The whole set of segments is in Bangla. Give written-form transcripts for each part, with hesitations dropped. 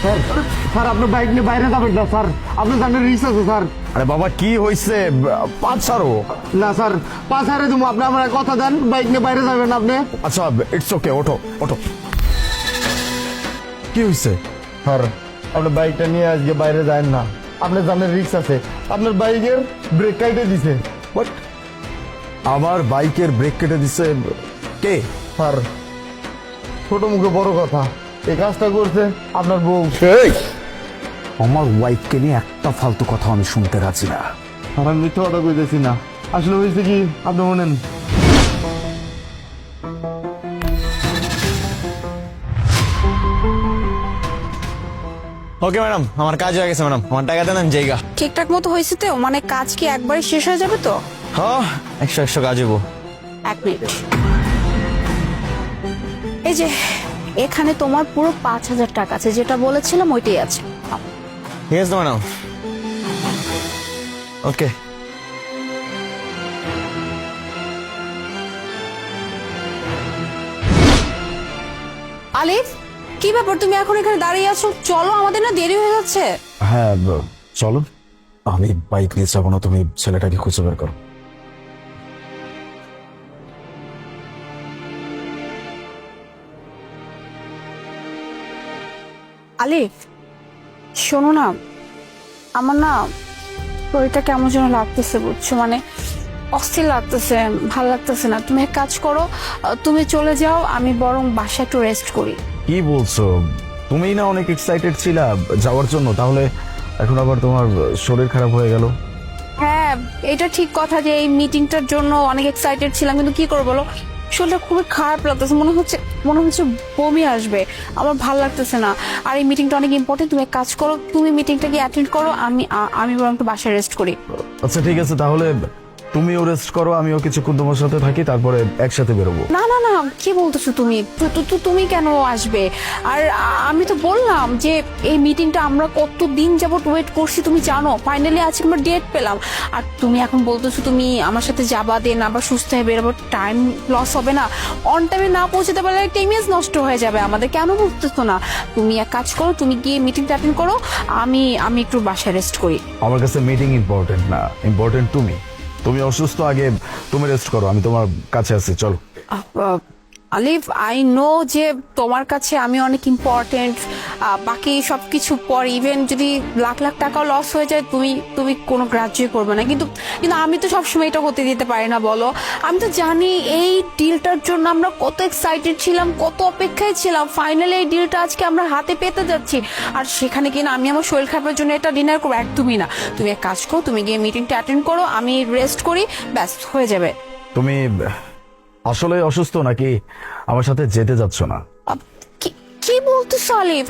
স্যার স্যার আপনার বাইক নিয়ে বাইরে যাবেন না স্যার, আপনার জানেন রিস্ক আছে স্যার। আরে বাবা কি হয়েছে? পাঁচ ছাড়ো। না স্যার, পাঁচ হারে দেবো, আপনি আমার কথা দেন, বাইক নিয়ে বাইরে যাবেন আপনি। আচ্ছা ইটস ওকে, ওঠো ওঠো। কি হয়েছে? স্যার আপনার বাইকটা নিয়ে আজকে বাইরে যায় না, আপনার জানেন রিস্ক আছে, আপনার বাইকের ব্রেক কাইটে দিছে। হোয়াট? আমার বাইকের ব্রেক কেটে দিছে? কে? স্যার ছোট মুখে বড় কথা, এই কাজটা করছে আপনার বউ। আমার ওয়াইফকে নিয়ে একটা ফালতু কথা আমি শুনতে রাজি না। আর আমি মিথ্যা কথা কইতেছি না, আসলে হয়েছে কি আপনি বলেন। ওকে ম্যাডাম, আমার কাজ হয়ে গেছে ম্যাডাম, আমার টাকা দেন আমি জায়গা। ঠিকঠাক মতো হয়েছে তো? মানে কাজ কি একবারে শেষ হয়ে যাবে তো? হ্যাঁ, 100 কাজ হবো। 1 মিনিট। এই যে এখানে তোমার পুরো 5,000 টাকা আছে, যেটা বলেছিলাম ওইটাই আছে। ঠিক আছে ম্যাডাম। ওকে। আলিফ, কি ব্যাপার তুমি এখন এখানে দাঁড়িয়ে আছো? চলো, আমাদের না দেরি হয়ে যাচ্ছে। হ্যাঁ চলো, আমি বাইক নিয়ে যাবো না, তুমি ছেলেটাকে খুঁজে বের করো। আলিফ শোনো না, আমার না শরীরটা কেমন যেন লাগতেছে, বুঝছো? মানে অস্থির লাগতেছে, ভালো লাগতেছে না। তুমি এক কাজ করো, তুমি চলে যাও, আমি বরং বাসায় একটু রেস্ট করি। কি বলছো? তুমি না অনেক এক্সাইটেড ছিলা যাওয়ার জন্য, তাহলে এখন আবার তোমার শরীর খারাপ হয়ে গেল? হ্যাঁ, এটা ঠিক কথা যে এই মিটিংটার জন্য অনেক এক্সাইটেড ছিলাম, কিন্তু কি করবো বলো, শরীরটা খুবই খারাপ লাগতেছে, মনে হচ্ছে বমি আসবে, আমার ভালো লাগতেছে না। আর এই মিটিংটা অনেক ইম্পর্টেন্ট, তুমি এক কাজ করো, তুমি মিটিংটাকে অ্যাটেন্ড করো, আমি বরং একটু বাসায় রেস্ট করি। আচ্ছা ঠিক আছে, তাহলে তুমিও রেস্ট করো, আমিও কিছুক্ষণ তোমার সাথে থাকি, তারপরে একসাথে বেরোবো। না না না, কি বলতেছো তুমি? তুমি কেন আসবে? আর আমি তো বললাম যে এই মিটিংটা আমরা কতদিন যাবত ওয়েট করছি, তুমি জানো, ফাইনালি আজকে আমরা ডেট পেলাম। আর তুমি এখন বলতেছো তুমি আমার সাথে যাবা, দেন আবার সুস্থ হয়ে বেরোবো, টাইম লস হবে না? অন টাইমে না পৌঁছতে পারলে একটা ইমেজ নষ্ট হয়ে যাবে আমাদের, কেন বুঝতেছো না? তুমি এক কাজ করো, তুমি গিয়ে মিটিংটা অ্যাটেন্ড করো, আমি একটু বাসায় রেস্ট করি। আমার কাছে মিটিং ইম্পর্টেন্ট না, ইম্পর্টেন্ট তুমি। তুমি অসুস্থ, আগে তুমি রেস্ট করো, আমি তোমার কাছে আছি, চলো। আলিফ, আই নো যে তোমার কাছে আমি অনেক ইম্পর্টেন্ট, বাকি সবকিছু পর, ইভেন যদি লাখ লাখ টাকাও লস হয়ে যায় তুমি কোনো গ্রাহ্যই করবে না, কিন্তু আমি তো সবসময় এটা হতে দিতে পারি না, বলো? আমি তো জানি এই ডিলটার জন্য আমরা কত এক্সাইটেড ছিলাম, কত অপেক্ষায় ছিলাম, ফাইনালি এই ডিলটা আজকে আমরা হাতে পেতে যাচ্ছি, আর সেখানে কিনা আমি আমার শরীর খারাপের জন্য এটা ডিনার করবো? একদমই না। তুমি এক কাজ করো, তুমি গিয়ে মিটিংটা অ্যাটেন্ড করো, আমি রেস্ট করি, ব্যাস হয়ে যাবে। তুমি আসলে অসুস্থ নাকি আমার সাথে যেতে যাচ্ছ না? কি বলতেছো আলিফ?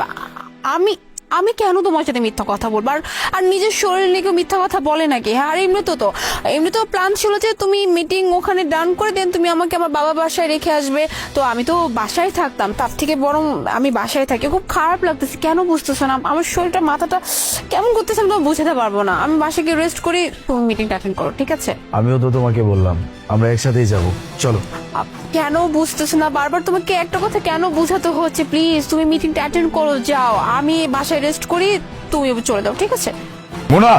আমি কেন তোমার সাথে মিথ্যা কথা বলবো? আর নিজের শরীর নিয়ে মিথ্যা কথা বলে নাকি? হ্যাঁ, আর এমনি তো প্ল্যান ছিল যে তুমি মিটিং ওখানে ডান করে দেন, তুমি আমাকে আমার বাবা বাসায় রেখে আসবে, তো আমি তো বাসায় থাকতাম, তার থেকে বরং আমি বাসায় থাকি। খুব খারাপ লাগতেছে, কেন বুঝতেছো না? আমার শরীরটা, মাথাটা কেমন করতেছে, আমি তো বুঝাতে পারবো না। আমি বাসায় গিয়ে রেস্ট করি, তুমি মিটিংটা অ্যাটেন্ড করো, ঠিক আছে? আমিও তো তোমাকে বললাম আমরা একসাথেই যাব, চলো। কেন বুঝতেছো না? বারবার তোমাকে একটা কথা কেন বুঝাতে হচ্ছে? প্লিজ তুমি মিটিংটা অ্যাটেন্ড করো, যাও, আমি বাসায় রেস্ট করি, তুমি চলে যাও, ঠিক আছে? মোনা,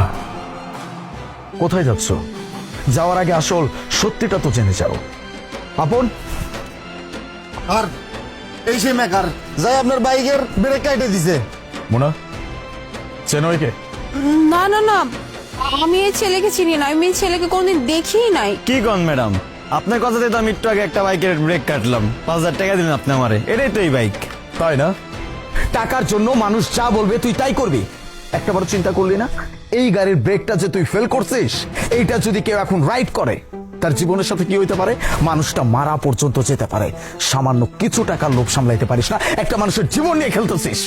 কোথায় যাচ্ছ? যাওয়ার আগে আসল সত্যিটা তো জেনে যাও। আপন, আর এই সেই মেকার যাই আপনার বাইকের ব্রেক কাইটে দিছে। মোনা চেনয় কে? না না না, আমি এই ছেলেকে চিনি না, আমি এই ছেলেকে কোনোদিন দেখিই নাই। কি কন ম্যাডাম, আপনার কথাতে তো আমি একটু আগে একটা বাইকের ব্রেক কাটলাম, 5,000 টাকা দিলেন আপনি আমারে, এটাই তো এই বাইক। তাই না? টাকার জন্য মানুষ যা বলবে তুই তাই করবি, একটা বড় চিন্তা করলি না? এই গাড়ির ব্রেকটা যে তুই ফেল করছিস, এইটা যদি কেউ এখন রাইড করে, তার জীবনের সাথে কি হইতে পারে? মানুষটা মারা পর্যন্ত যেতে পারে। সামান্য কিছু টাকার লোভ সামলাইতে পারিস না, একটা মানুষের জীবন নিয়ে খেলতেছিস।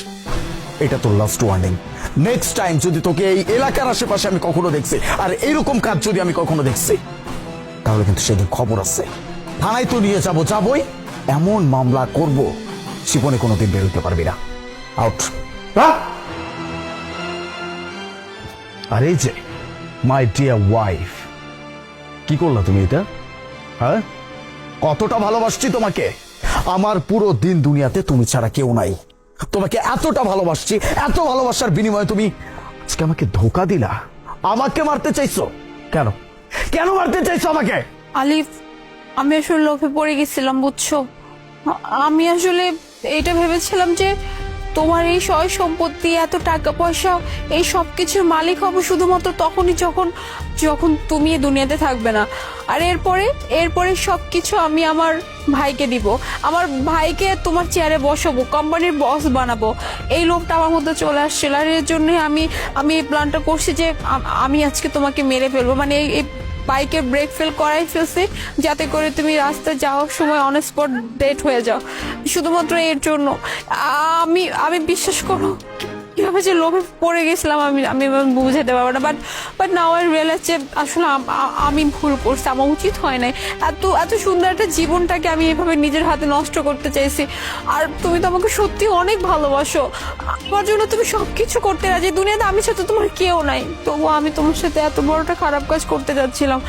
এটা তোর লাস্ট ওয়ার্নিং। নেক্সট টাইম যদি তোকে এই এলাকার আশেপাশে আমি কখনো দেখছি, আর এইরকম কাজ যদি আমি কখনো দেখছি, তাহলে কিন্তু সেদিন খবর আছে। থানায় তো নিয়ে যাবই, এমন মামলা করব জীবনে কোনোদিন বেরোতে পারবি না। আউট। আর এই যে মাই ডিয়ার ওয়াইফ, কি করলা তুমি এটা? হ্যাঁ, কতটা ভালোবাসছি তোমাকে, আমার পুরো দিন দুনিয়াতে তুমি ছাড়া কেউ নাই। তোমাকে এতটা ভালোবাসছি, এত ভালোবাসার বিনিময়ে তুমি আজকে আমাকে ধোকা দিলা, আমাকে মারতে চাইছো কেন? কেন মারতে চাইছো আমাকে? আলিফ, আমি আসলে লোভে পড়ে গেছিলাম, বুঝছো? আমি আসলে এটা ভেবেছিলাম যে তোমার এই সয় সম্পত্তি, এত টাকা পয়সা, এই সব কিছুর মালিক হবো শুধুমাত্র তখনই যখন যখন তুমি এই দুনিয়াতে থাকবে না। আর এরপরে সবকিছু আমি আমার ভাইকে দিব, আমার ভাইকে তোমার চেয়ারে বসাবো, কোম্পানির বস বানাবো। এই লোভটা আমার মধ্যে চলে আসছিল, আর এর জন্য আমি এই প্ল্যানটা করছি যে আমি আজকে তোমাকে মেরে ফেলবো, মানে এই বাইকে ব্রেক ফেল করাই ফেলছি যাতে করে তুমি রাস্তায় যাওয়ার সময় অন স্পট ডেট হয়ে যাও, শুধুমাত্র এর জন্য। আমি বিশ্বাস করো কিভাবে যে লোভে পড়ে গেছিলাম আমি আমি বুঝাতে পারবো না। বাট নাও আই রিয়েলাইজ যে আসলে আমি ভুল করছি, আমার উচিত হয় নাই। এত সুন্দর একটা জীবনটাকে আমি এভাবে নিজের হাতে নষ্ট করতে চাইছি। আর তুমি তো আমাকে সত্যি অনেক ভালোবাসো, আমার জন্য তুমি সবকিছু করতে রাজি, দুনিয়াতে আমি সাথে তোমার কেউ নাই, তবুও আমি তোমার সাথে এত বড়টা খারাপ কাজ করতে যাচ্ছিলাম।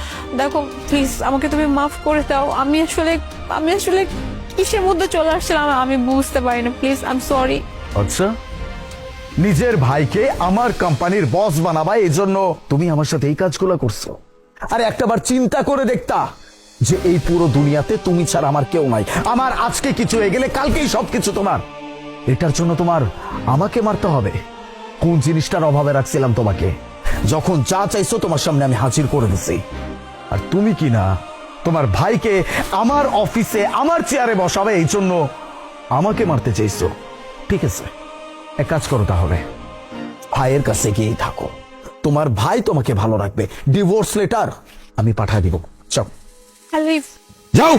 দেখো প্লিজ আমাকে তুমি মাফ করে দাও, আমি আসলে কিসের মধ্যে চলে আসছিলাম আমি বুঝতে পারি না, প্লিজ আই এম সরি। আচ্ছা, নিজের ভাইকে আমার কোম্পানির বস বানাবা এই জন্য তুমি আমার সাথে এই কাজগুলো করছো? আরে একটাবার চিন্তা করে দেখতা যে এই পুরো দুনিয়াতে তুমি ছাড়া আমার কেউ নাই, আমার আজকে কিছু হয়ে গেলে কালকেই সবকিছু তোমার। এটার জন্য তোমার আমাকে মারতে হবে? কোন জিনিসটার অভাবে রাখছিলাম তোমাকে? যখন যা চাইছো তোমার সামনে আমি হাজির করে দিছি। আর তুমি কি না তোমার ভাইকে আমার অফিসে আমার চেয়ারে বসাবে এই জন্য আমাকে মারতে চাইছো? ঠিক আছে, এক কাজ করো, তাহলে ভাইয়ের কাছে গিয়েই থাকো, তোমার ভাই তোমাকে ভালো রাখবে। ডিভোর্স লেটার আমি পাঠিয়ে দিব, যাও আলিফ, যাও।